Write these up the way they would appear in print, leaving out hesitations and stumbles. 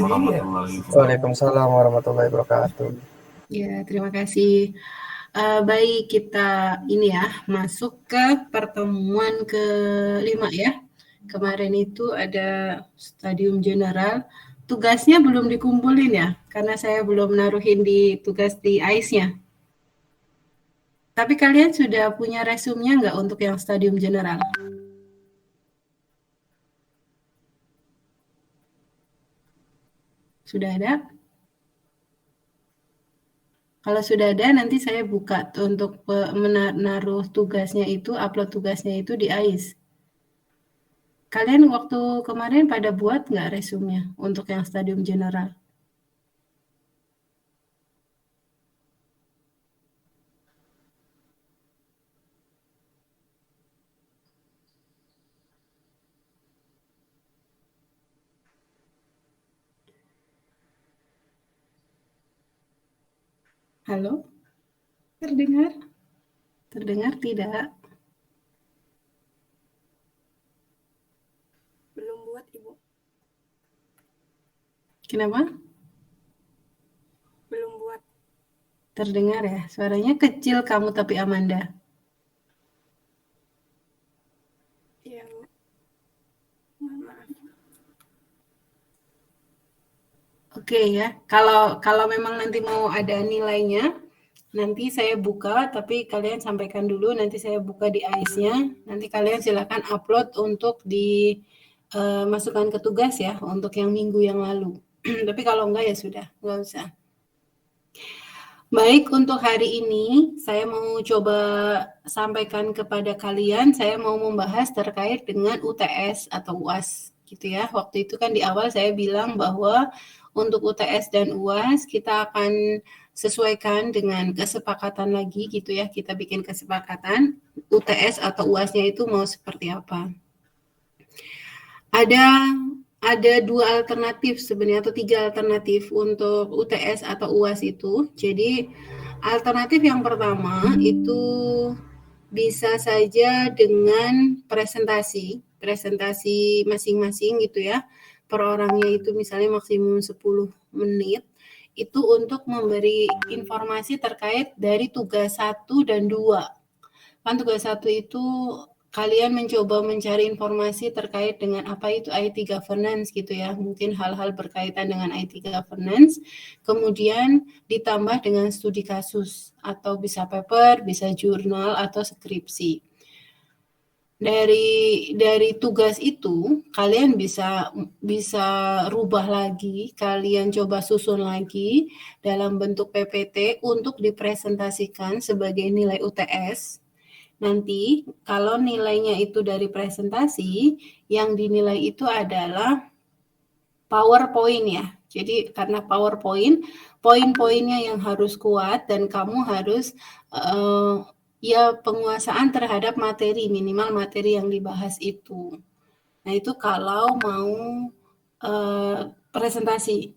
warahmatullahi wabarakatuh. Waalaikumsalam warahmatullahi wabarakatuh. Ya, terima kasih. Baik, kita ini ya masuk ke pertemuan ke-5 ya. Kemarin itu ada stadium general. Tugasnya belum dikumpulin ya, karena saya belum naruhin di tugas di AIS-nya. Tapi kalian sudah punya resumenya nggak untuk yang stadium general? Sudah ada? Kalau sudah ada, nanti saya buka untuk menaruh tugasnya itu, upload tugasnya itu di AIS. Kalian waktu kemarin pada buat nggak resumenya untuk yang stadium general? Halo? Terdengar? Terdengar tidak? Belum buat, Ibu. Kenapa? Belum buat. Terdengar ya? Suaranya kecil kamu tapi Amanda. Iya, Bu. Mohon maaf. Oke ya. Kalau memang nanti mau ada nilainya, nanti saya buka, tapi kalian sampaikan dulu, nanti saya buka di AIS-nya. Nanti kalian silakan upload untuk dimasukkan ke tugas ya, untuk yang minggu yang lalu. Tapi kalau enggak ya sudah, enggak usah. Baik, untuk hari ini saya mau coba sampaikan kepada kalian, saya mau membahas terkait dengan UTS atau UAS gitu ya. Waktu itu kan di awal saya bilang bahwa untuk UTS dan UAS kita akan sesuaikan dengan kesepakatan lagi gitu ya. Kita bikin kesepakatan UTS atau UAS-nya itu mau seperti apa. Ada 2 alternatif sebenarnya atau 3 alternatif untuk UTS atau UAS itu. Jadi alternatif yang pertama itu bisa saja dengan presentasi masing-masing gitu ya. Per orangnya itu misalnya maksimum 10 menit. Itu untuk memberi informasi terkait dari tugas 1 dan 2. Kan tugas 1 itu kalian mencoba mencari informasi terkait dengan apa itu IT governance gitu ya, mungkin hal-hal berkaitan dengan IT governance, kemudian ditambah dengan studi kasus atau bisa paper, bisa jurnal atau skripsi. Dari tugas itu kalian bisa rubah lagi, kalian coba susun lagi dalam bentuk PPT untuk dipresentasikan sebagai nilai UTS. Nanti kalau nilainya itu dari presentasi, yang dinilai itu adalah PowerPoint ya. Jadi karena PowerPoint, poin-poinnya yang harus kuat dan kamu harus ya penguasaan terhadap materi, minimal materi yang dibahas itu. Nah itu kalau mau presentasi.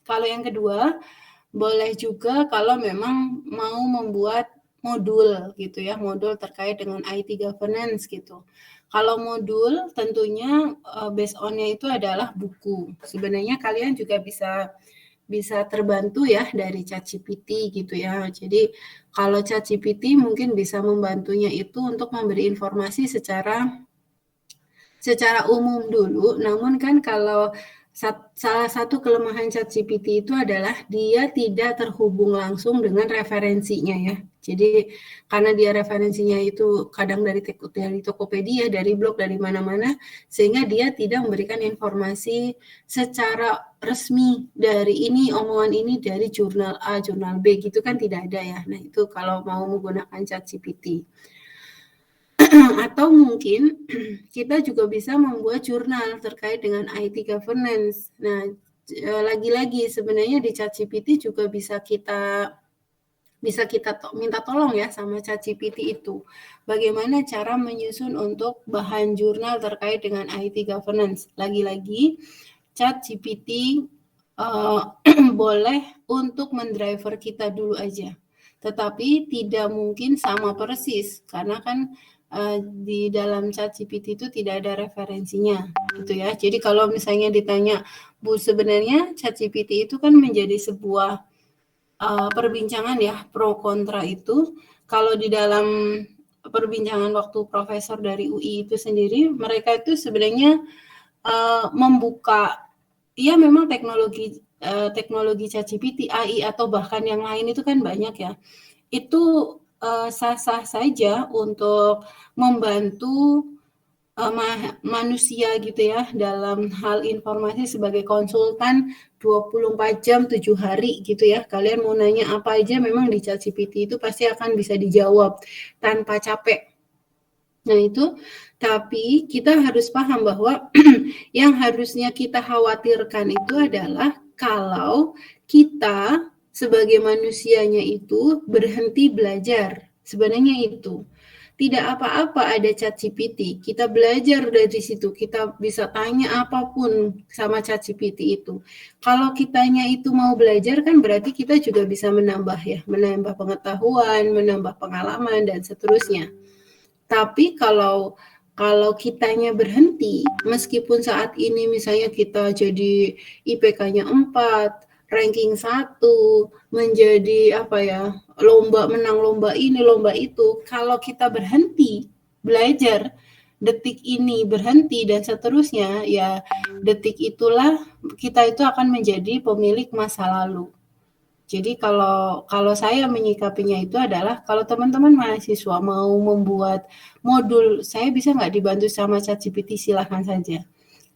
Kalau yang kedua, boleh juga kalau memang mau membuat modul gitu ya, modul terkait dengan IT governance gitu. Kalau modul tentunya based on-nya itu adalah buku. Sebenarnya kalian juga bisa terbantu ya dari ChatGPT gitu ya. Jadi kalau ChatGPT mungkin bisa membantunya itu untuk memberi informasi secara umum dulu. Namun kan kalau salah satu kelemahan ChatGPT itu adalah dia tidak terhubung langsung dengan referensinya ya. Jadi karena dia referensinya itu kadang dari Tokopedia, dari blog, dari mana-mana, sehingga dia tidak memberikan informasi secara resmi dari ini, omongan ini dari jurnal A, jurnal B gitu kan tidak ada ya. Nah itu kalau mau menggunakan ChatGPT. Atau mungkin kita juga bisa membuat jurnal terkait dengan IT governance. Nah, lagi-lagi sebenarnya di ChatGPT juga bisa kita minta tolong ya sama ChatGPT itu. Bagaimana cara menyusun untuk bahan jurnal terkait dengan IT governance. Lagi-lagi ChatGPT boleh untuk mendriver kita dulu aja. Tetapi tidak mungkin sama persis karena kan di dalam ChatGPT itu tidak ada referensinya gitu ya. Jadi kalau misalnya ditanya Bu, sebenarnya ChatGPT itu kan menjadi sebuah perbincangan ya, pro kontra itu. Kalau di dalam perbincangan waktu profesor dari UI itu sendiri, mereka itu sebenarnya membuka, ya memang teknologi ChatGPT, AI atau bahkan yang lain itu kan banyak ya. Itu sah-sah saja untuk membantu manusia gitu ya dalam hal informasi sebagai konsultan 24 jam 7 hari gitu ya. Kalian mau nanya apa aja memang di ChatGPT itu pasti akan bisa dijawab tanpa capek. Nah itu, tapi kita harus paham bahwa yang harusnya kita khawatirkan itu adalah kalau kita sebagai manusianya itu berhenti belajar. Sebenarnya itu. Tidak apa-apa ada ChatGPT, kita belajar dari situ, kita bisa tanya apapun sama ChatGPT itu. Kalau kitanya itu mau belajar kan berarti kita juga bisa menambah pengetahuan, menambah pengalaman dan seterusnya. Tapi kalau kitanya berhenti, meskipun saat ini misalnya kita jadi IPK-nya 4, ranking 1, menjadi menang lomba ini, lomba itu, kalau kita berhenti belajar, detik ini berhenti dan seterusnya, ya detik itulah kita itu akan menjadi pemilik masa lalu. Jadi kalau saya menyikapinya itu adalah kalau teman-teman mahasiswa mau membuat modul, saya bisa nggak dibantu sama ChatGPT, silahkan saja.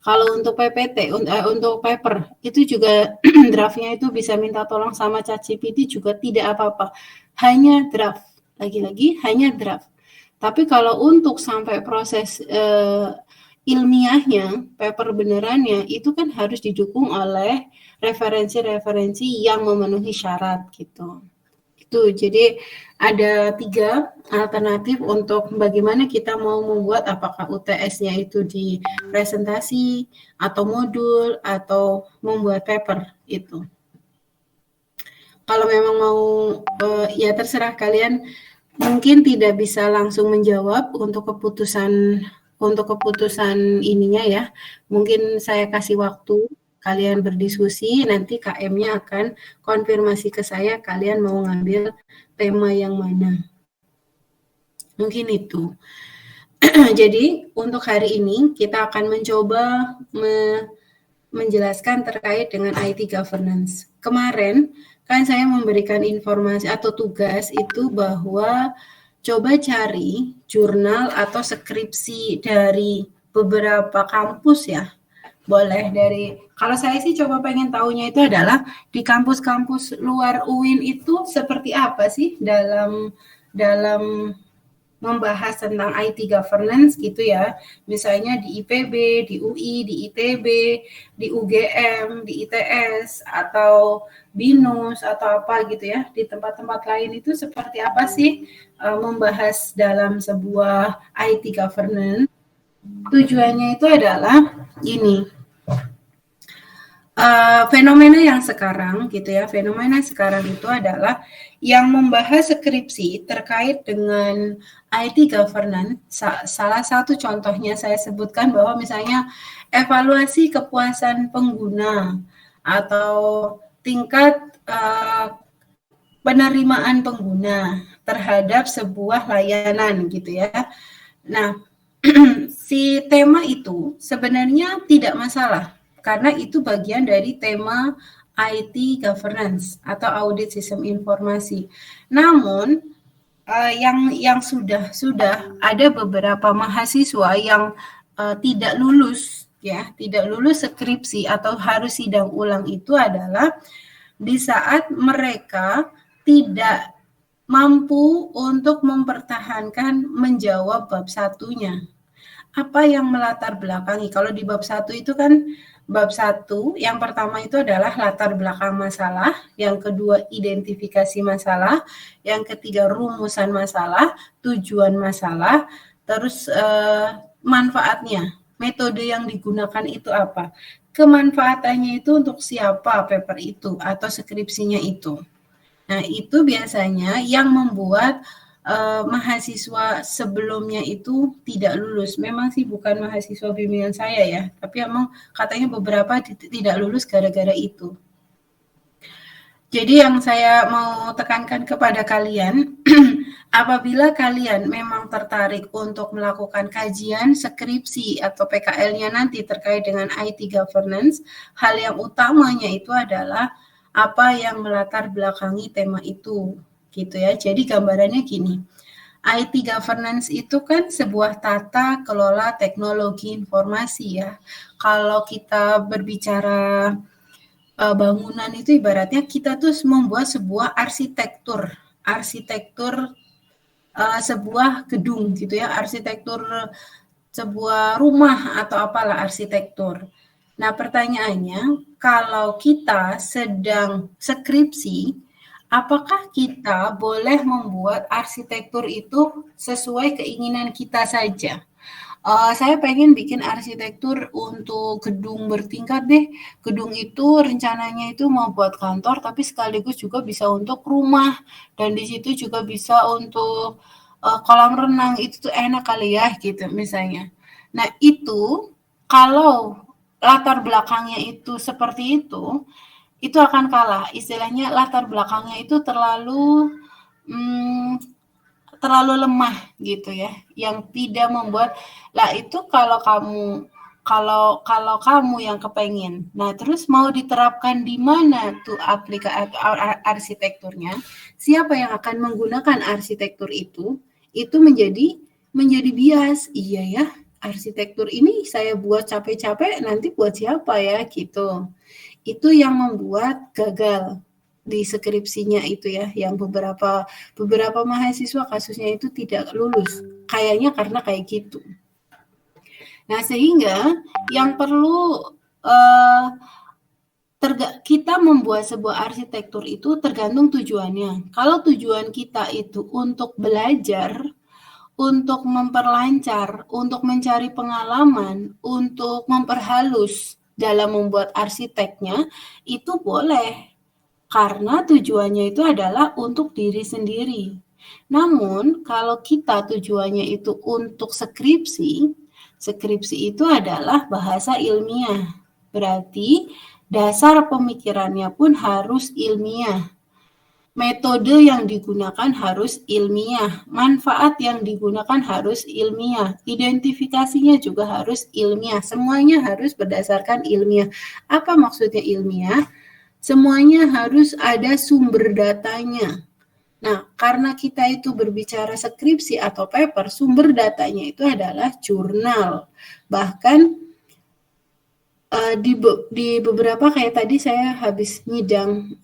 Kalau untuk PPT, untuk paper, itu juga draftnya itu bisa minta tolong sama ChatGPT juga tidak apa-apa. Hanya draft, lagi-lagi hanya draft. Tapi kalau untuk sampai proses ilmiahnya, paper benerannya, itu kan harus didukung oleh referensi-referensi yang memenuhi syarat gitu. Jadi ada 3 alternatif untuk bagaimana kita mau membuat, apakah UTS-nya itu di presentasi atau modul atau membuat paper itu. Kalau memang mau ya terserah kalian, mungkin tidak bisa langsung menjawab untuk keputusan ininya ya. Mungkin saya kasih waktu kalian berdiskusi, nanti KM-nya akan konfirmasi ke saya kalian mau ngambil tema yang mana. Mungkin itu. Jadi untuk hari ini kita akan mencoba menjelaskan terkait dengan IT governance. Kemarin kan saya memberikan informasi atau tugas itu bahwa coba cari jurnal atau skripsi dari beberapa kampus ya. Boleh dari, kalau saya sih coba pengen tahunya itu adalah di kampus-kampus luar UIN itu seperti apa sih dalam membahas tentang IT governance gitu ya. Misalnya di IPB, di UI, di ITB, di UGM, di ITS, atau BINUS, atau apa gitu ya. Di tempat-tempat lain itu seperti apa sih membahas dalam sebuah IT governance. Tujuannya itu adalah ini, fenomena yang sekarang gitu ya, fenomena sekarang itu adalah yang membahas skripsi terkait dengan IT governance. Salah satu contohnya saya sebutkan bahwa misalnya evaluasi kepuasan pengguna atau tingkat penerimaan pengguna terhadap sebuah layanan gitu ya. Nah, si tema itu sebenarnya tidak masalah karena itu bagian dari tema IT governance atau audit sistem informasi. Namun yang sudah ada beberapa mahasiswa yang tidak lulus skripsi atau harus sidang ulang itu adalah di saat mereka tidak mampu untuk mempertahankan menjawab bab satunya. Apa yang melatar belakangi? Kalau di bab 1 itu kan bab 1 yang pertama itu adalah latar belakang masalah, yang kedua identifikasi masalah, yang ketiga rumusan masalah, tujuan masalah, terus manfaatnya, metode yang digunakan itu apa? Kemanfaatannya itu untuk siapa paper itu atau skripsinya itu. Nah, itu biasanya yang membuat mahasiswa sebelumnya itu tidak lulus. Memang sih bukan mahasiswa bimbingan saya ya, tapi emang katanya beberapa tidak lulus gara-gara itu. Jadi yang saya mau tekankan kepada kalian, apabila kalian memang tertarik untuk melakukan kajian skripsi atau PKL-nya nanti terkait dengan IT governance, hal yang utamanya itu adalah apa yang melatar belakangi tema itu, gitu ya. Jadi gambarannya gini, IT governance itu kan sebuah tata kelola teknologi informasi ya. Kalau kita berbicara bangunan itu ibaratnya kita tuh membuat sebuah arsitektur sebuah gedung gitu ya, arsitektur sebuah rumah atau apalah arsitektur. Nah, pertanyaannya, kalau kita sedang skripsi, apakah kita boleh membuat arsitektur itu sesuai keinginan kita saja? Saya pengen bikin arsitektur untuk gedung bertingkat deh. Gedung itu rencananya itu mau buat kantor, tapi sekaligus juga bisa untuk rumah. Dan di situ juga bisa untuk kolam renang. Itu tuh enak kali ya gitu misalnya. Nah itu kalau latar belakangnya itu seperti itu akan kalah. Istilahnya latar belakangnya itu terlalu lemah gitu ya, yang tidak membuat lah itu kalau kamu yang kepengen, nah terus mau diterapkan di mana tuh aplikasi arsitekturnya, siapa yang akan menggunakan arsitektur itu menjadi bias. Iya ya, arsitektur ini saya buat capek-capek, nanti buat siapa ya gitu. Itu yang membuat gagal di skripsinya itu ya, yang beberapa mahasiswa kasusnya itu tidak lulus, kayaknya karena kayak gitu. Nah sehingga yang perlu kita membuat sebuah arsitektur itu tergantung tujuannya. Kalau tujuan kita itu untuk belajar, untuk memperlancar, untuk mencari pengalaman, untuk memperhalus dalam membuat arsiteknya, itu boleh. Karena tujuannya itu adalah untuk diri sendiri. Namun, kalau kita tujuannya itu untuk skripsi itu adalah bahasa ilmiah. Berarti dasar pemikirannya pun harus ilmiah. Metode yang digunakan harus ilmiah. Manfaat yang digunakan harus ilmiah. Identifikasinya juga harus ilmiah. Semuanya harus berdasarkan ilmiah. Apa maksudnya ilmiah? Semuanya harus ada sumber datanya. Nah, karena kita itu berbicara skripsi atau paper, sumber datanya itu adalah jurnal. Bahkan di beberapa kayak tadi saya habis nyidang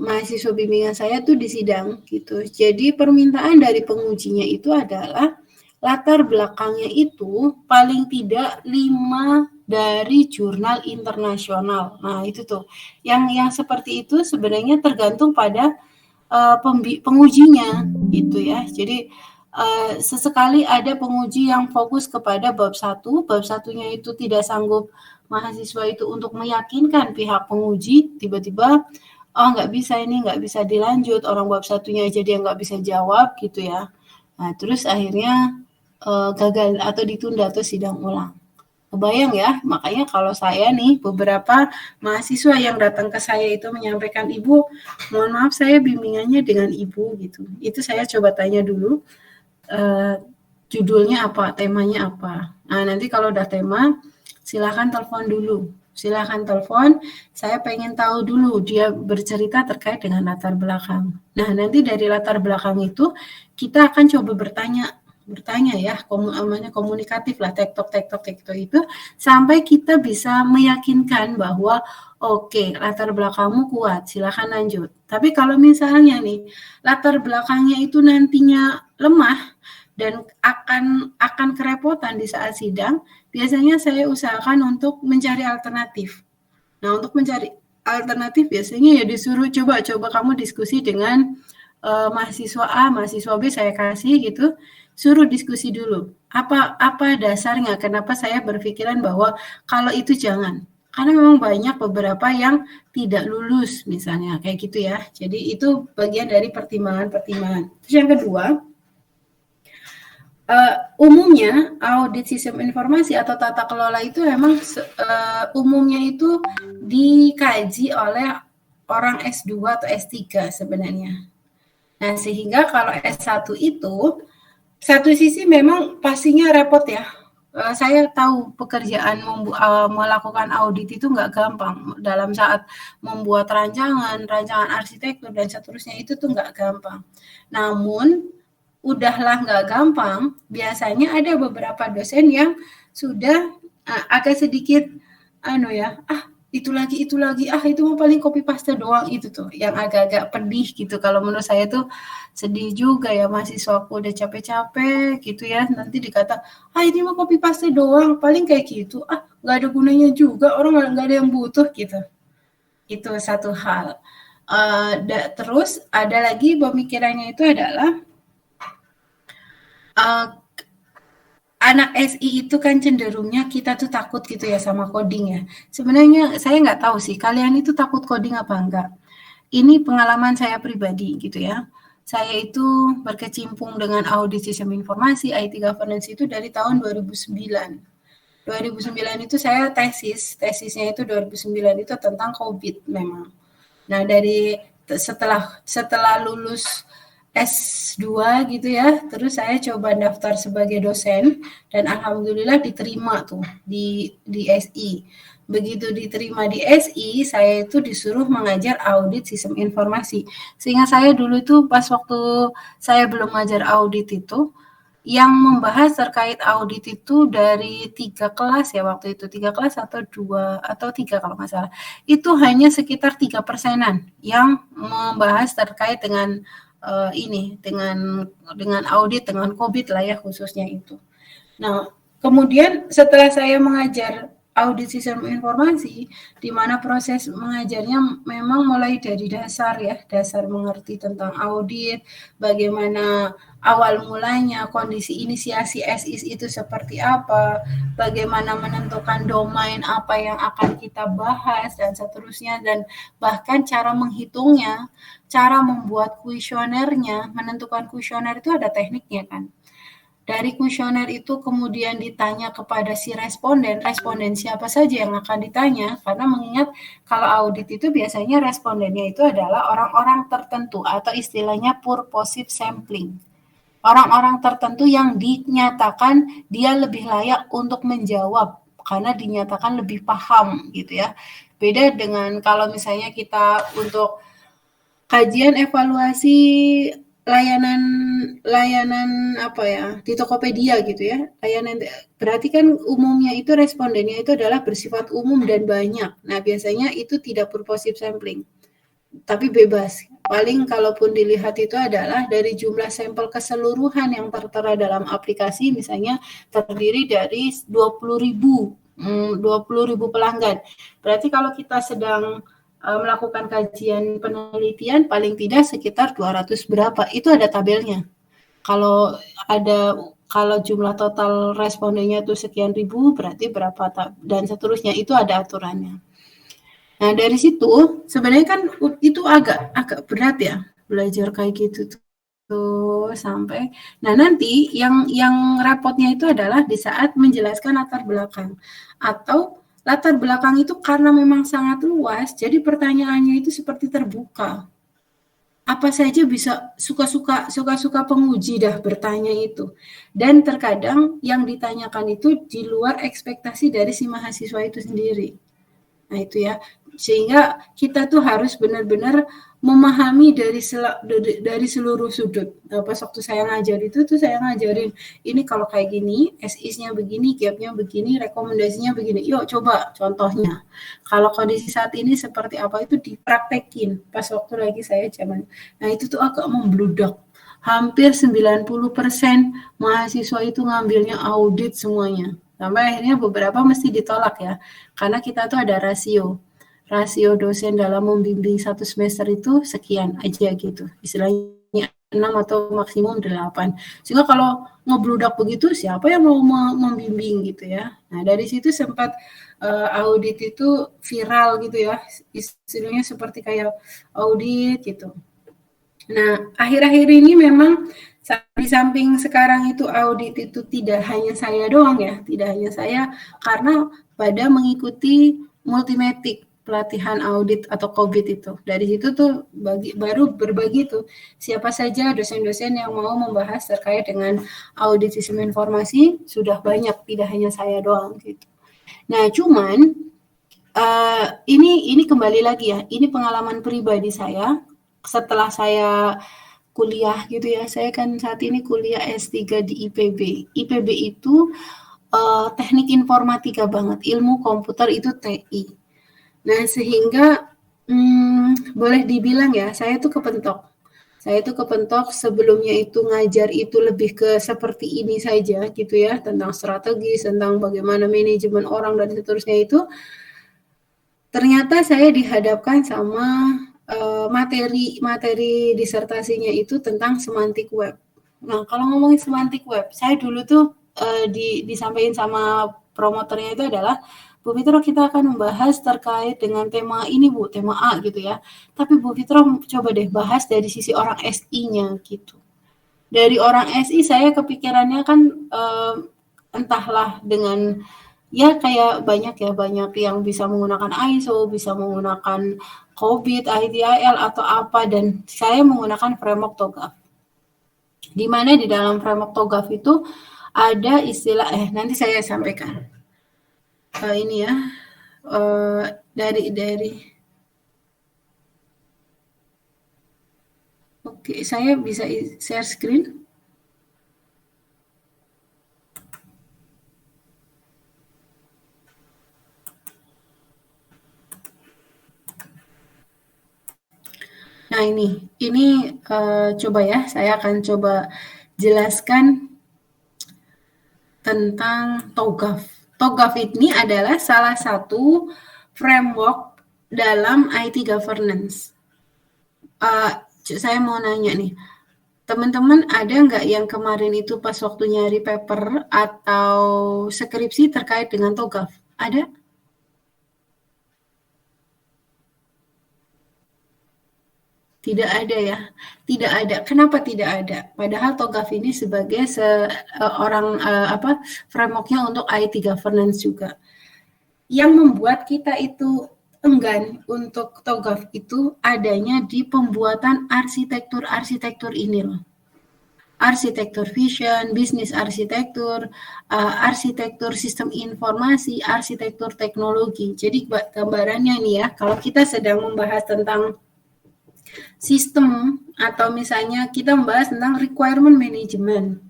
mahasiswa bimbingan saya tuh di sidang gitu. Jadi permintaan dari pengujinya itu adalah latar belakangnya itu paling tidak 5 dari jurnal internasional. Nah, itu tuh. Yang seperti itu sebenarnya tergantung pada pengujinya gitu ya. Jadi sesekali ada penguji yang fokus kepada bab 1, bab 1-nya itu tidak sanggup mahasiswa itu untuk meyakinkan pihak penguji, tiba-tiba nggak bisa dilanjut, orang bab 1-nya aja dia nggak bisa jawab gitu ya. Nah, terus akhirnya gagal atau ditunda atau sidang ulang. Kebayang ya, makanya kalau saya nih beberapa mahasiswa yang datang ke saya itu menyampaikan, Ibu, mohon maaf saya bimbingannya dengan Ibu gitu. Itu saya coba tanya dulu judulnya apa, temanya apa. Nah nanti kalau udah tema, silakan telepon dulu. Silakan telepon, saya pengen tahu dulu dia bercerita terkait dengan latar belakang. Nah nanti dari latar belakang itu kita akan coba bertanya ya, komunikatif lah, tektok itu, sampai kita bisa meyakinkan bahwa oke, latar belakangmu kuat, silakan lanjut. Tapi kalau misalnya nih, latar belakangnya itu nantinya lemah dan akan kerepotan di saat sidang, biasanya saya usahakan untuk mencari alternatif. Nah, untuk mencari alternatif biasanya ya disuruh coba kamu diskusi dengan mahasiswa A, mahasiswa B saya kasih gitu, suruh diskusi dulu. Apa dasarnya? Kenapa saya berpikiran bahwa kalau itu jangan? Karena memang banyak beberapa yang tidak lulus misalnya kayak gitu ya. Jadi itu bagian dari pertimbangan-pertimbangan. Terus yang kedua, Umumnya audit sistem informasi atau tata kelola itu memang umumnya itu dikaji oleh orang S2 atau S3 sebenarnya. Nah, sehingga kalau S1 itu satu sisi memang pastinya repot ya. Saya tahu pekerjaan melakukan audit itu nggak gampang. Dalam saat membuat rancangan arsitektur dan seterusnya itu tuh nggak gampang. Namun udahlah nggak gampang, biasanya ada beberapa dosen yang sudah agak sedikit itu lagi, itu mah paling copy paste doang, itu tuh yang agak-agak pedih gitu. Kalau menurut saya tuh sedih juga ya, mahasiswaku udah capek-capek gitu ya, nanti dikata, ini mah copy paste doang, paling kayak gitu, nggak ada gunanya juga, orang nggak ada yang butuh gitu. Itu satu hal. Terus ada lagi pemikirannya itu adalah anak SI itu kan cenderungnya kita tuh takut gitu ya sama coding ya. Sebenarnya saya nggak tahu sih kalian itu takut coding apa enggak. Ini pengalaman saya pribadi gitu ya. Saya itu berkecimpung dengan audit sistem informasi, IT governance itu dari tahun 2009. 2009 itu saya tesisnya itu 2009 itu tentang COVID memang. Nah, dari setelah lulus S2 gitu ya, terus saya coba daftar sebagai dosen dan alhamdulillah diterima tuh di SI. Begitu diterima di SI, saya itu disuruh mengajar audit sistem informasi. Sehingga saya dulu itu pas waktu saya belum mengajar audit itu, yang membahas terkait audit itu dari 3 kelas ya waktu itu, 3 kelas atau 2 atau 3 kalau nggak salah. Itu hanya sekitar 3%-an yang membahas terkait dengan dengan audit, dengan COVID lah ya khususnya itu. Nah, kemudian setelah saya mengajar audit sistem informasi, di mana proses mengajarnya memang mulai dari dasar ya, dasar mengerti tentang audit, bagaimana awal mulanya, kondisi inisiasi SIS itu seperti apa, bagaimana menentukan domain apa yang akan kita bahas, dan seterusnya, dan bahkan cara menghitungnya, cara membuat kuesionernya, menentukan kuesioner itu ada tekniknya kan. Dari kuesioner itu kemudian ditanya kepada si responden siapa saja yang akan ditanya, karena mengingat kalau audit itu biasanya respondennya itu adalah orang-orang tertentu atau istilahnya purposive sampling. Orang-orang tertentu yang dinyatakan dia lebih layak untuk menjawab karena dinyatakan lebih paham gitu ya. Beda dengan kalau misalnya kita untuk kajian evaluasi layanan apa ya di Tokopedia gitu ya, layanan berarti kan umumnya itu respondennya itu adalah bersifat umum dan banyak. Nah, biasanya itu tidak purposive sampling, tapi bebas. Paling kalaupun dilihat itu adalah dari jumlah sampel keseluruhan yang tertera dalam aplikasi, misalnya terdiri dari 20.000 pelanggan. Berarti kalau kita sedang melakukan kajian penelitian paling tidak sekitar 200 berapa, itu ada tabelnya. Kalau jumlah total respondennya itu sekian ribu, berarti berapa dan seterusnya, itu ada aturannya. Nah, dari situ sebenarnya kan itu agak berat ya belajar kayak gitu tuh sampai. Nah, nanti yang repotnya itu adalah di saat menjelaskan latar belakang atau latar belakang itu karena memang sangat luas, jadi pertanyaannya itu seperti terbuka. Apa saja bisa suka-suka penguji dah bertanya itu. Dan terkadang yang ditanyakan itu di luar ekspektasi dari si mahasiswa itu sendiri. Nah, itu ya. Sehingga kita tuh harus benar-benar memahami dari seluruh sudut. Nah, pas waktu saya ngajar itu tuh saya ngajarin ini kalau kayak gini, SIS-nya begini, gap-nya begini, rekomendasinya begini. Yuk coba contohnya. Kalau kondisi saat ini seperti apa itu dipraktekin pas waktu lagi saya zaman. Nah, itu tuh agak membludak. Hampir 90% mahasiswa itu ngambilnya audit semuanya. Sampai akhirnya beberapa mesti ditolak ya. Karena kita tuh ada rasio dosen dalam membimbing satu semester itu sekian aja gitu. Istilahnya 6 atau maksimum 8. Sehingga kalau ngebludak begitu siapa yang mau membimbing gitu ya. Nah, dari situ sempat audit itu viral gitu ya. Istilahnya seperti kayak audit gitu. Nah, akhir-akhir ini memang di samping sekarang itu audit itu tidak hanya saya doang ya, tidak hanya saya, karena pada mengikuti Multimatic pelatihan audit atau COVID itu. Dari situ tuh baru berbagi tuh siapa saja dosen-dosen yang mau membahas terkait dengan audit sistem informasi, sudah banyak, tidak hanya saya doang gitu. Nah, cuman ini kembali lagi ya, ini pengalaman pribadi saya setelah saya kuliah gitu ya. Saya kan saat ini kuliah S3 di IPB. IPB itu teknik informatika banget, ilmu komputer itu TI. Nah, sehingga boleh dibilang ya, saya tuh kepentok. Saya tuh kepentok sebelumnya itu ngajar itu lebih ke seperti ini saja gitu ya, tentang strategi, tentang bagaimana manajemen orang dan seterusnya itu. Ternyata saya dihadapkan sama materi disertasinya itu tentang semantik web. Nah, kalau ngomongin semantik web, saya dulu tuh disampaikan sama promotornya itu adalah, Bu Fitro, kita akan membahas terkait dengan tema ini Bu, tema A gitu ya. Tapi Bu Fitro coba deh bahas dari sisi orang SI-nya gitu. Dari orang SI saya kepikirannya kan entahlah dengan ya kayak banyak yang bisa menggunakan ISO, bisa menggunakan COBIT, ITIL atau apa, dan saya menggunakan framework TOGAF. Di mana di dalam framework TOGAF itu ada istilah nanti saya sampaikan. Ini ya dari Oke, saya bisa share screen. Nah ini coba ya, saya akan coba jelaskan tentang TOGAF. TOGAF ini adalah salah satu framework dalam IT governance. Saya mau nanya nih, teman-teman ada nggak yang kemarin itu pas waktu nyari paper atau skripsi terkait dengan TOGAF? Ada? Tidak ada ya, tidak ada. Kenapa tidak ada? Padahal TOGAF ini sebagai frameworknya untuk IT governance juga. Yang membuat kita itu enggan untuk TOGAF itu adanya di pembuatan arsitektur ini loh. Arsitektur vision, bisnis arsitektur, arsitektur sistem informasi, arsitektur teknologi. Jadi gambarannya nih ya, kalau kita sedang membahas tentang sistem atau misalnya kita membahas tentang requirement management.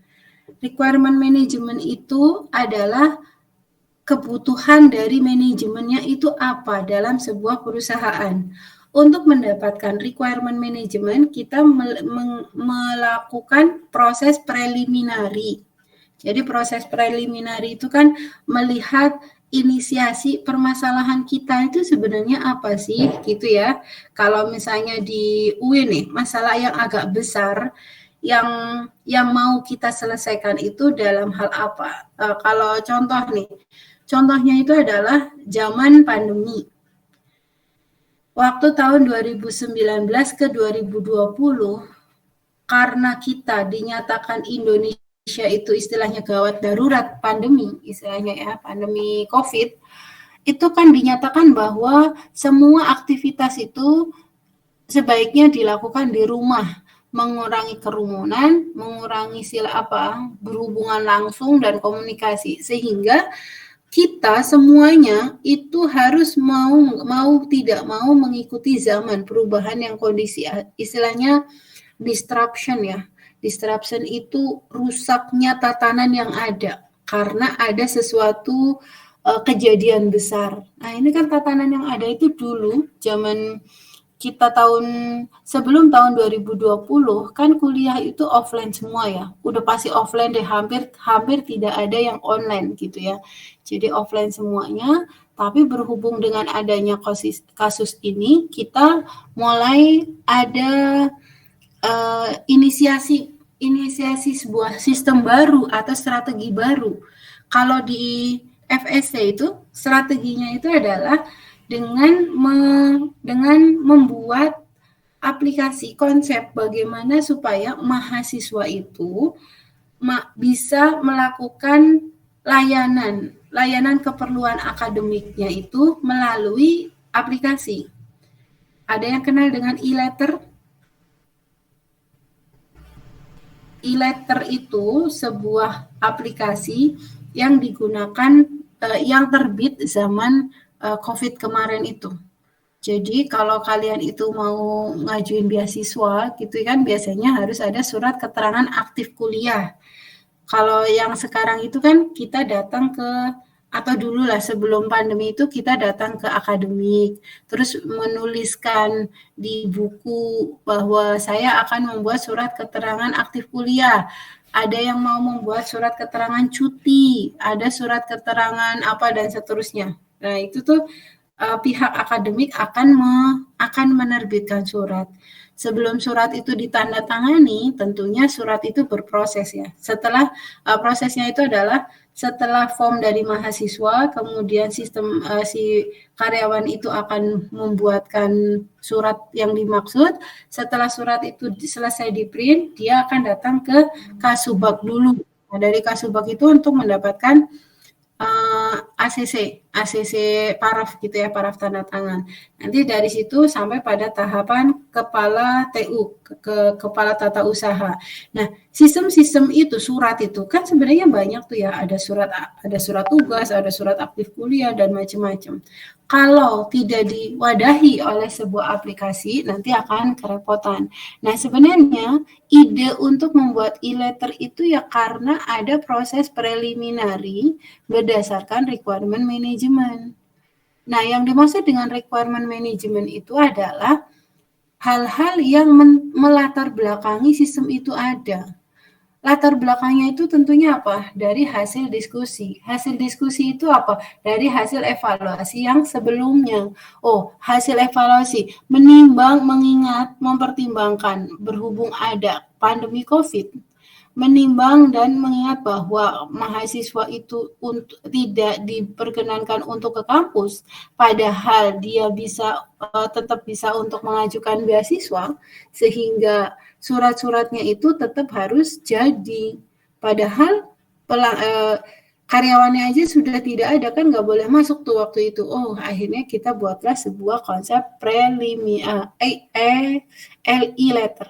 Requirement management itu adalah kebutuhan dari manajemennya itu apa dalam sebuah perusahaan. Untuk mendapatkan requirement management, kita melakukan proses preliminary. Jadi proses preliminary itu kan melihat inisiasi permasalahan kita itu sebenarnya apa sih gitu ya. Kalau misalnya di UIN nih, masalah yang agak besar yang mau kita selesaikan itu dalam hal apa? Kalau contohnya itu adalah zaman pandemi. Waktu tahun 2019 ke 2020, karena kita dinyatakan Indonesia itu istilahnya gawat darurat pandemi, istilahnya ya, pandemi COVID, itu kan dinyatakan bahwa semua aktivitas itu sebaiknya dilakukan di rumah, mengurangi kerumunan, mengurangi berhubungan langsung dan komunikasi, sehingga kita semuanya itu harus mau tidak mau mengikuti zaman perubahan yang kondisi istilahnya disruption ya. Disruption itu rusaknya tatanan yang ada karena ada sesuatu kejadian besar. Nah, ini kan tatanan yang ada itu dulu zaman kita sebelum tahun 2020 kan kuliah itu offline semua ya. Udah pasti offline deh, hampir tidak ada yang online gitu ya. Jadi offline semuanya, tapi berhubung dengan adanya kasus ini, kita mulai ada inisiasi sebuah sistem baru atau strategi baru. Kalau di FSC itu strateginya itu adalah dengan membuat aplikasi konsep bagaimana supaya mahasiswa itu bisa melakukan layanan keperluan akademiknya itu melalui aplikasi. Ada yang kenal dengan e-letter? E-letter itu sebuah aplikasi yang digunakan yang terbit zaman COVID kemarin itu. Jadi kalau kalian itu mau ngajuin beasiswa gitu kan biasanya harus ada surat keterangan aktif kuliah. Kalau yang sekarang itu kan kita datang ke atau dulu lah sebelum pandemi itu kita datang ke akademik, terus menuliskan di buku bahwa saya akan membuat surat keterangan aktif kuliah. Ada yang mau membuat surat keterangan cuti, ada surat keterangan apa dan seterusnya. Nah itu tuh pihak akademik akan menerbitkan surat. Sebelum surat itu ditandatangani, tentunya surat itu berproses ya. Setelah prosesnya itu adalah setelah form dari mahasiswa, kemudian sistem si karyawan itu akan membuatkan surat yang dimaksud. Setelah surat itu selesai di print, dia akan datang ke Kasubag dulu. Nah, dari Kasubag itu untuk mendapatkan ACC paraf gitu ya, paraf tanda tangan. Nanti dari situ sampai pada tahapan kepala TU, kepala tata usaha. Nah, sistem itu surat itu kan sebenarnya banyak tuh ya, ada surat tugas, ada surat aktif kuliah dan macam-macam. Kalau tidak diwadahi oleh sebuah aplikasi nanti akan kerepotan. Nah, sebenarnya ide untuk membuat e-letter itu ya karena ada proses preliminary berdasarkan requirement management. Nah, yang dimaksud dengan requirement management itu adalah hal-hal yang melatar belakangi sistem itu ada. Latar belakangnya itu tentunya apa? Dari hasil diskusi. Hasil diskusi itu apa? Dari hasil evaluasi yang sebelumnya. Oh, hasil evaluasi menimbang, mengingat, mempertimbangkan berhubung ada pandemi COVID, menimbang dan mengingat bahwa mahasiswa itu tidak diperkenankan untuk ke kampus, padahal dia tetap bisa untuk mengajukan beasiswa, sehingga surat-suratnya itu tetap harus jadi. Padahal karyawannya aja sudah tidak ada, kan nggak boleh masuk tuh waktu itu. Oh, akhirnya kita buatlah sebuah konsep e-letter.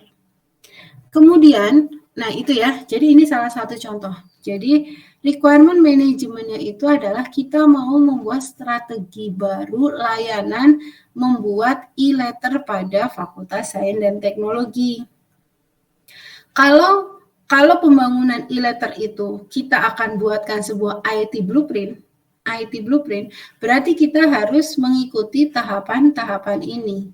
Kemudian, nah itu ya, jadi ini salah satu contoh. Jadi requirement manajemennya itu adalah kita mau membuat strategi baru layanan membuat e-letter pada Fakultas Sains dan Teknologi. Kalau pembangunan e-letter itu kita akan buatkan sebuah IT blueprint, berarti kita harus mengikuti tahapan-tahapan ini.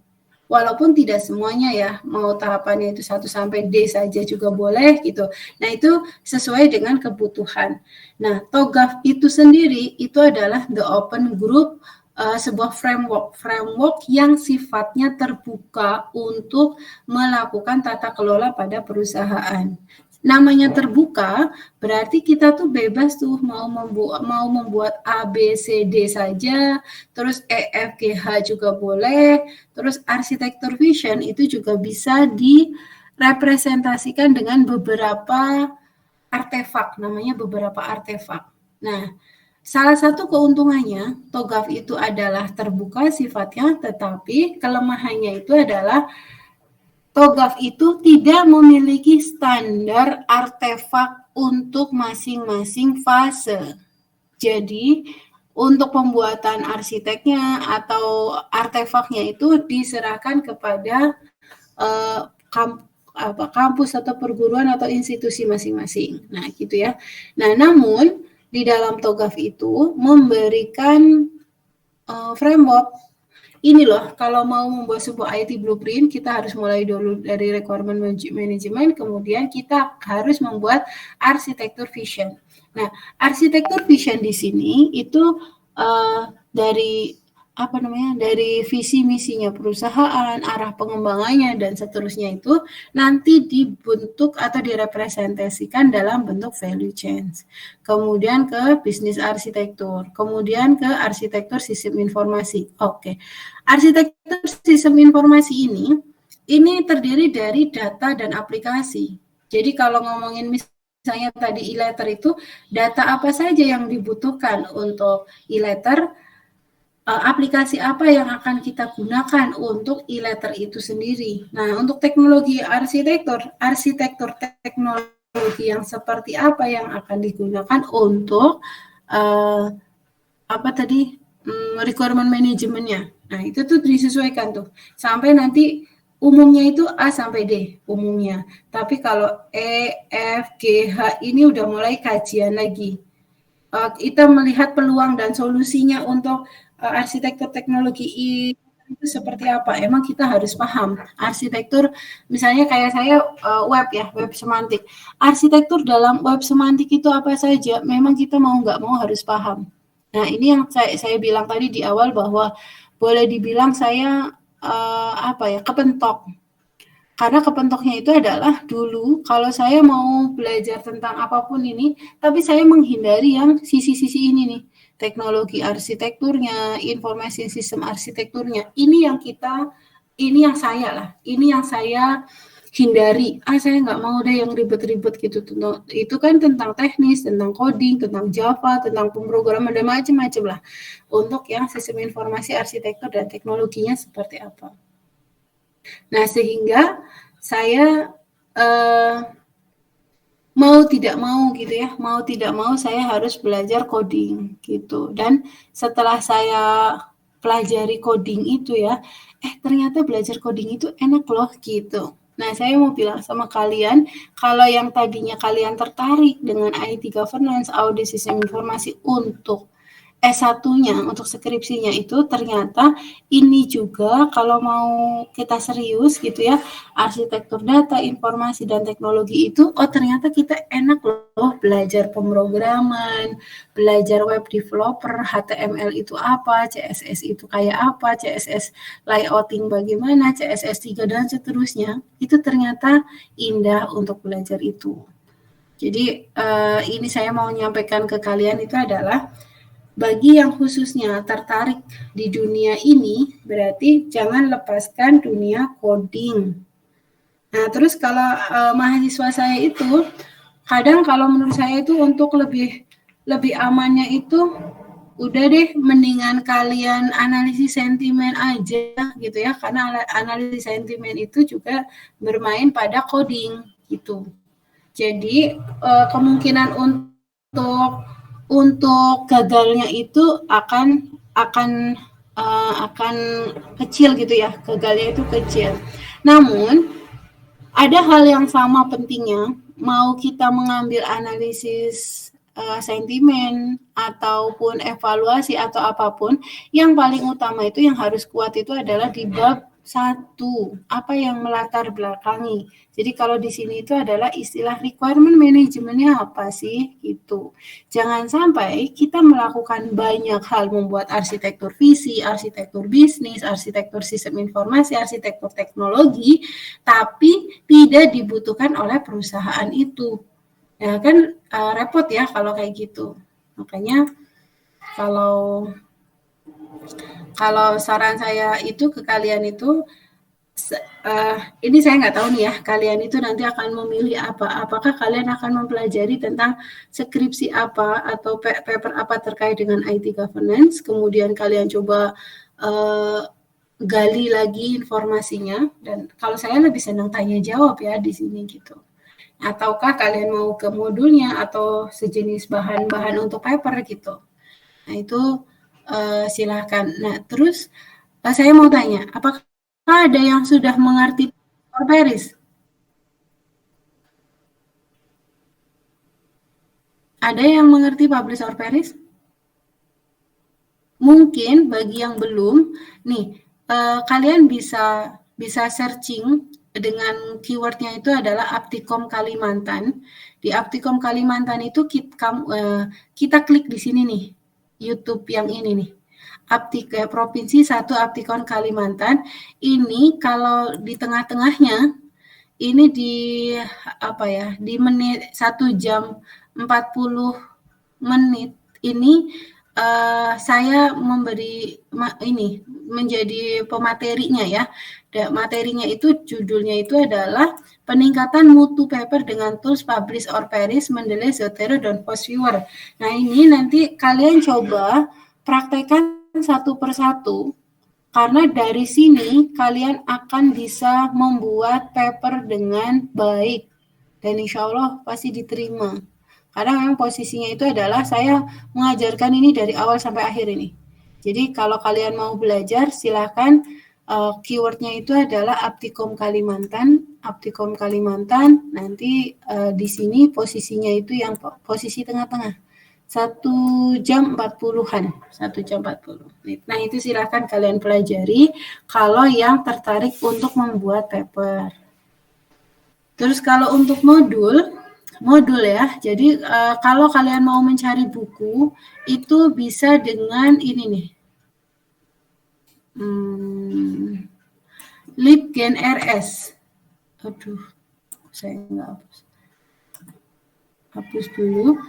Walaupun tidak semuanya ya, mau tahapannya itu 1 sampai D saja juga boleh gitu. Nah, itu sesuai dengan kebutuhan. Nah, TOGAF itu sendiri itu adalah the open group, sebuah framework yang sifatnya terbuka untuk melakukan tata kelola pada perusahaan. Namanya terbuka berarti kita tuh bebas tuh mau membuat A, B, C, D saja, terus E, F, G, H juga boleh, terus arsitektur vision itu juga bisa direpresentasikan dengan beberapa artefak, namanya beberapa artefak. Nah, salah satu keuntungannya TOGAF itu adalah terbuka sifatnya, tetapi kelemahannya itu adalah TOGAF itu tidak memiliki standar artefak untuk masing-masing fase. Jadi, untuk pembuatan arsiteknya atau artefaknya itu diserahkan kepada kampus atau perguruan atau institusi masing-masing. Nah, gitu ya. Nah, namun di dalam TOGAF itu memberikan framework. Ini loh, kalau mau membuat sebuah IT blueprint, kita harus mulai dulu dari requirement management, kemudian kita harus membuat arsitektur vision. Nah, arsitektur vision di sini itu dari dari visi misinya perusahaan, arah pengembangannya dan seterusnya itu nanti dibentuk atau direpresentasikan dalam bentuk value chain. Kemudian ke bisnis arsitektur, kemudian ke arsitektur sistem informasi. Oke. Arsitektur sistem informasi ini ini terdiri dari data dan aplikasi. Jadi kalau ngomongin misalnya tadi e-letter itu, data apa saja yang dibutuhkan untuk e-letter, aplikasi apa yang akan kita gunakan untuk e-letter itu sendiri. Nah, untuk teknologi arsitektur teknologi yang seperti apa yang akan digunakan untuk requirement manajemennya. Nah, itu tuh disesuaikan tuh. Sampai nanti umumnya itu A sampai D umumnya. Tapi kalau E, F, G, H ini udah mulai kajian lagi. Kita melihat peluang dan solusinya untuk arsitektur teknologi itu seperti apa. Emang kita harus paham arsitektur, misalnya kayak saya web semantik. Arsitektur dalam web semantik itu apa saja, memang kita mau nggak mau harus paham. Nah, ini yang saya bilang tadi di awal bahwa boleh dibilang saya kepentok. Karena kepentoknya itu adalah dulu kalau saya mau belajar tentang apapun ini, tapi saya menghindari yang sisi-sisi ini nih, teknologi arsitekturnya, informasi sistem arsitekturnya. Ini yang saya hindari. Saya nggak mau deh yang ribet-ribet gitu. Itu kan tentang teknis, tentang coding, tentang Java, tentang pemrograman dan macam-macam lah. Untuk yang sistem informasi arsitektur dan teknologinya seperti apa. Nah, sehingga saya mau tidak mau saya harus belajar coding gitu. Dan setelah saya pelajari coding itu ya, ternyata belajar coding itu enak loh gitu. Nah, saya mau bilang sama kalian, kalau yang tadinya kalian tertarik dengan IT governance, audit sistem informasi untuk S1-nya untuk skripsinya itu ternyata ini juga kalau mau kita serius gitu ya, arsitektur data, informasi dan teknologi itu ternyata kita enak loh belajar pemrograman, belajar web developer, HTML itu apa, CSS itu kayak apa, CSS layouting bagaimana, CSS3 dan seterusnya. Itu ternyata indah untuk belajar itu. Jadi ini saya mau menyampaikan ke kalian itu adalah bagi yang khususnya tertarik di dunia ini, berarti jangan lepaskan dunia coding. Nah, terus kalau mahasiswa saya itu, kadang kalau menurut saya itu untuk lebih amannya itu, udah deh mendingan kalian analisis sentimen aja gitu ya, karena analisis sentimen itu juga bermain pada coding gitu. Jadi kemungkinan untuk gagalnya itu akan kecil gitu ya, gagalnya itu kecil. Namun ada hal yang sama pentingnya, mau kita mengambil analisis sentimen ataupun evaluasi atau apapun, yang paling utama itu yang harus kuat itu adalah di bab 1, apa yang melatar belakangi. Jadi kalau di sini itu adalah istilah requirement manajemennya apa sih gitu. Jangan sampai kita melakukan banyak hal, membuat arsitektur visi, arsitektur bisnis, arsitektur sistem informasi, arsitektur teknologi, tapi tidak dibutuhkan oleh perusahaan itu. Ya kan repot ya kalau kayak gitu. Makanya kalau saran saya itu ke kalian itu, ini saya nggak tahu nih ya, kalian itu nanti akan memilih apa. Apakah kalian akan mempelajari tentang skripsi apa atau paper apa terkait dengan IT governance, kemudian kalian coba gali lagi informasinya, dan kalau saya lebih senang tanya jawab ya di sini gitu. Ataukah kalian mau ke modulnya atau sejenis bahan-bahan untuk paper gitu. Nah, itu silakan. Nah, terus saya mau tanya, apakah ada yang sudah mengerti Paris? Ada yang mengerti Publish or Paris? Mungkin bagi yang belum, nih kalian bisa searching dengan keywordnya itu adalah Aptikom Kalimantan. Di Aptikom Kalimantan itu kita klik di sini nih, YouTube yang ini nih. Provinsi 1 Aptikon Kalimantan. Ini kalau di tengah-tengahnya ini di menit 1 jam 40 menit ini saya memberi menjadi pematerinya ya. Materinya itu judulnya itu adalah peningkatan mutu paper dengan tools publish or perish Mendeley, Zotero, dan Postviewer. Nah ini nanti kalian coba praktekkan satu persatu. Karena dari sini kalian akan bisa membuat paper dengan baik dan insya Allah pasti diterima. Karena memang posisinya itu adalah saya mengajarkan ini dari awal sampai akhir ini. Jadi kalau kalian mau belajar silahkan keywordnya itu adalah Aptikom Kalimantan. Aptikom Kalimantan nanti di sini posisinya itu yang posisi tengah-tengah. 1 jam 40-an, 1 jam 40 menit. Nah, itu silakan kalian pelajari kalau yang tertarik untuk membuat paper. Terus kalau untuk modul ya. Jadi kalau kalian mau mencari buku itu bisa dengan ini nih. LibGen RS. Aduh, saya nggak hapus. Hapus dulu.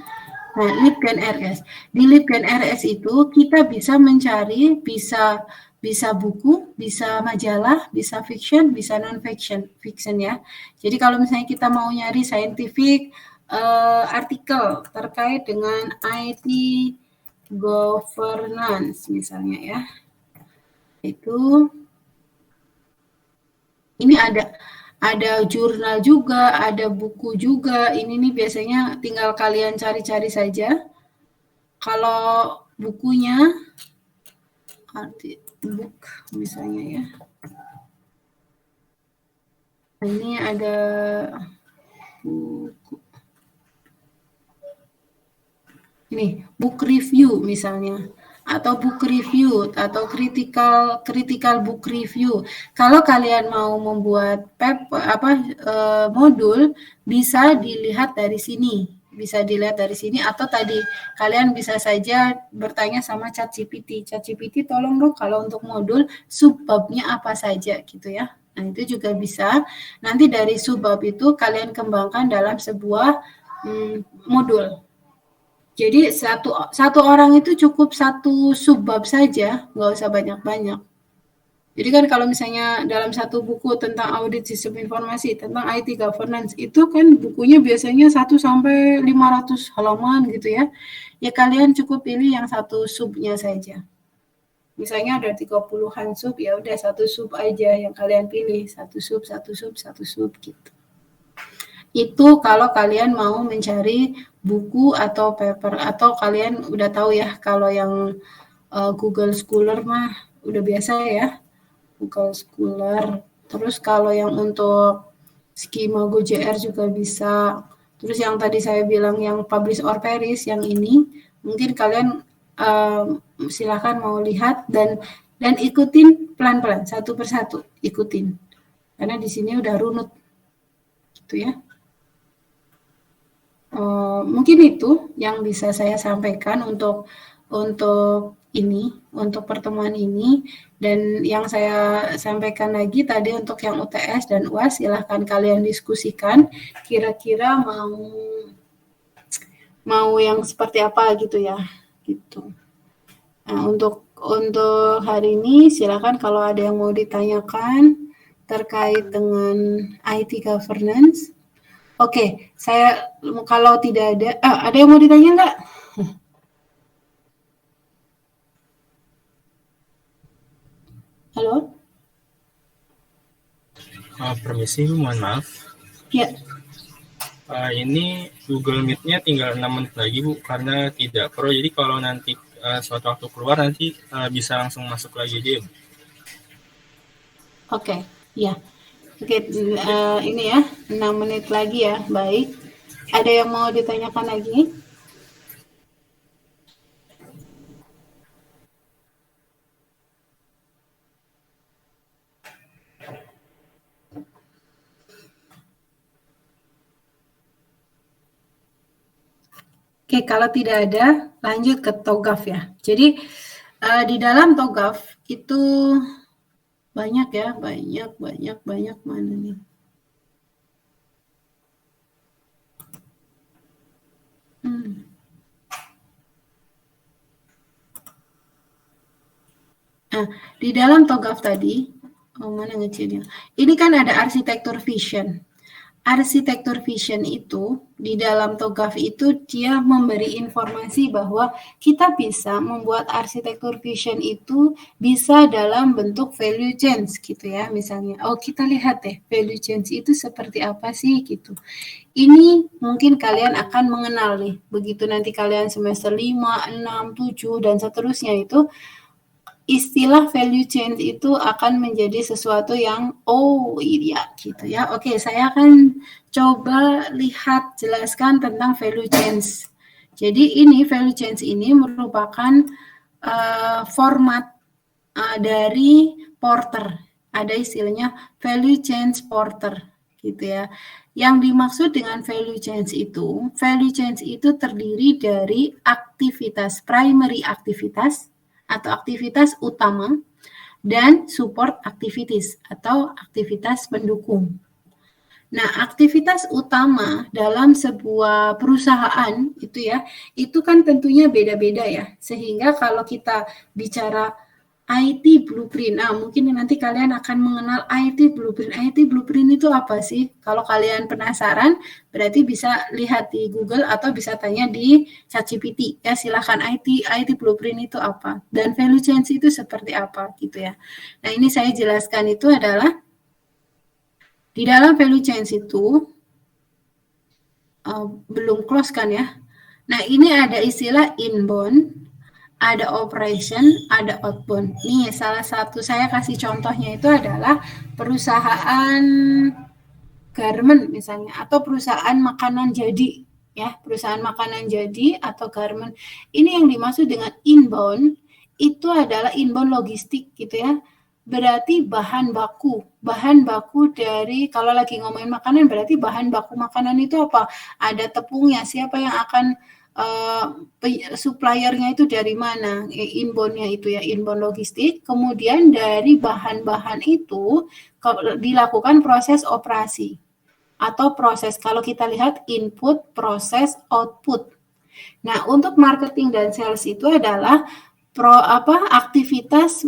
Nah, LibGen RS. Di LibGen RS itu kita bisa mencari, bisa buku, bisa majalah, bisa fiction, bisa non-fiction, ya. Jadi kalau misalnya kita mau nyari scientific artikel terkait dengan IT governance misalnya ya. Itu ini ada jurnal juga, ada buku juga. Ini nih biasanya tinggal kalian cari-cari saja. Kalau bukunya, book misalnya ya. Ini ada buku. Ini book review misalnya. Atau book review atau critical book review. Kalau kalian mau membuat modul bisa dilihat dari sini. Bisa dilihat dari sini atau tadi kalian bisa saja bertanya sama ChatGPT. ChatGPT tolong dong kalau untuk modul subbabnya apa saja gitu ya. Nah, itu juga bisa. Nanti dari subbab itu kalian kembangkan dalam sebuah modul. Jadi satu orang itu cukup satu subbab saja, nggak usah banyak-banyak. Jadi kan kalau misalnya dalam satu buku tentang audit sistem informasi, tentang IT governance, itu kan bukunya biasanya 1 sampai 500 halaman gitu ya. Ya kalian cukup pilih yang satu subnya saja. Misalnya ada 30-an sub, ya udah satu sub aja yang kalian pilih, satu sub gitu. Itu kalau kalian mau mencari buku atau paper, atau kalian udah tahu ya kalau yang Google Scholar mah udah biasa ya, Google Scholar. Terus kalau yang untuk skema GoJR juga bisa. Terus yang tadi saya bilang yang publish or perish, yang ini mungkin kalian silakan mau lihat dan ikutin pelan-pelan satu persatu, ikutin. Karena di sini udah runut gitu ya. Mungkin itu yang bisa saya sampaikan untuk pertemuan ini. Dan yang saya sampaikan lagi tadi untuk yang UTS dan UAS silahkan kalian diskusikan kira-kira mau yang seperti apa gitu ya gitu. Nah, untuk hari ini silahkan kalau ada yang mau ditanyakan terkait dengan IT governance. Oke, saya kalau tidak ada yang mau ditanya nggak? Halo? Permisi, mohon maaf. Ya. Ini Google Meet-nya tinggal 6 menit lagi, Bu, karena tidak pro. Jadi kalau nanti suatu waktu keluar, nanti bisa langsung masuk lagi aja, Bu. Oke, ya. Oke, ini ya, 6 menit lagi ya, baik. Ada yang mau ditanyakan lagi? Oke, kalau tidak ada, lanjut ke TOGAF ya. Jadi, di dalam TOGAF itu banyak ya, banyak mana nih? Nah, di dalam TOGAF tadi, mana ngecilnya? Ini kan ada arsitektur vision. Arsitektur vision itu di dalam TOGAF itu dia memberi informasi bahwa kita bisa membuat arsitektur vision itu bisa dalam bentuk value chain gitu ya. Misalnya, kita lihat deh value chain itu seperti apa sih gitu. Ini mungkin kalian akan mengenal nih. Begitu nanti kalian semester 5, 6, 7 dan seterusnya itu istilah value chain itu akan menjadi sesuatu yang iya gitu ya. Oke, saya akan coba lihat jelaskan tentang value chains. Jadi ini value chains ini merupakan format dari Porter. Ada istilahnya value chains Porter gitu ya. Yang dimaksud dengan value chains itu terdiri dari aktivitas primary aktivitas atau aktivitas utama dan support activities atau aktivitas pendukung. Nah, aktivitas utama dalam sebuah perusahaan itu kan tentunya beda-beda ya. Sehingga kalau kita bicara IT Blueprint, mungkin nanti kalian akan mengenal IT Blueprint. IT Blueprint itu apa sih? Kalau kalian penasaran, berarti bisa lihat di Google atau bisa tanya di ChatGPT. Ya, silakan IT Blueprint itu apa? Dan value chain itu seperti apa gitu ya. Nah, ini saya jelaskan itu adalah di dalam value chain itu belum close kan ya. Nah, ini ada istilah inbound, ada operation, ada outbound. Nih, salah satu saya kasih contohnya itu adalah perusahaan garment misalnya, atau perusahaan makanan jadi, ya, perusahaan makanan jadi atau garment. Ini yang dimaksud dengan inbound, itu adalah inbound logistik gitu ya. Berarti bahan baku dari, kalau lagi ngomongin makanan, berarti bahan baku makanan itu apa? Ada tepungnya, siapa yang akan suppliernya itu dari mana, inboundnya itu ya, inbound logistik. Kemudian dari bahan-bahan itu dilakukan proses operasi atau proses, kalau kita lihat input, proses, output. Nah, untuk marketing dan sales itu adalah aktivitas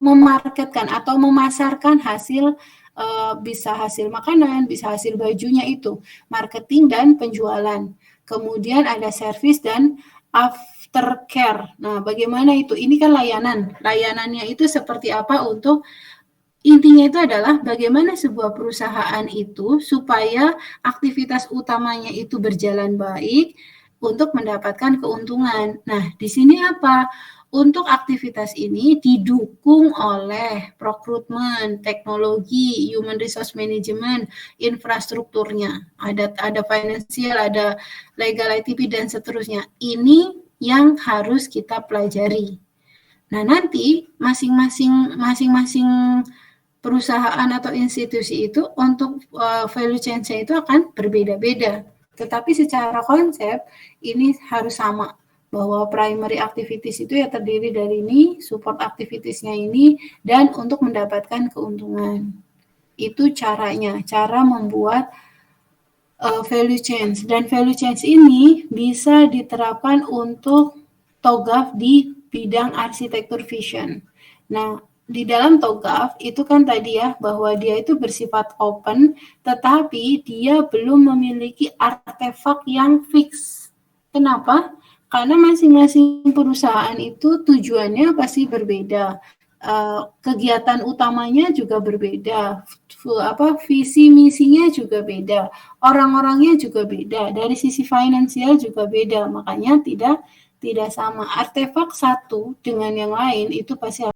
memarketkan atau memasarkan hasil, bisa hasil makanan, bisa hasil bajunya itu, marketing dan penjualan. Kemudian ada service dan aftercare. Nah, bagaimana itu? Ini kan layanannya itu seperti apa untuk, intinya itu adalah bagaimana sebuah perusahaan itu supaya aktivitas utamanya itu berjalan baik untuk mendapatkan keuntungan. Nah, di sini apa? Untuk aktivitas ini didukung oleh rekrutmen, teknologi, human resource management, infrastrukturnya, ada financial, ada legal ITP dan seterusnya. Ini yang harus kita pelajari. Nah, nanti masing-masing perusahaan atau institusi itu untuk value chain-nya itu akan berbeda-beda. Tetapi secara konsep ini harus sama, bahwa primary activities itu ya terdiri dari ini, support activities-nya ini, dan untuk mendapatkan keuntungan. Itu caranya, cara membuat value chain. Dan value chain ini bisa diterapkan untuk TOGAF di bidang arsitektur vision. Nah, di dalam TOGAF itu kan tadi ya, bahwa dia itu bersifat open, tetapi dia belum memiliki artefak yang fix. Kenapa? Karena masing-masing perusahaan itu tujuannya pasti berbeda, kegiatan utamanya juga berbeda, visi misinya juga beda, orang-orangnya juga beda, dari sisi finansial juga beda, makanya tidak sama. Artefak satu dengan yang lain itu pasti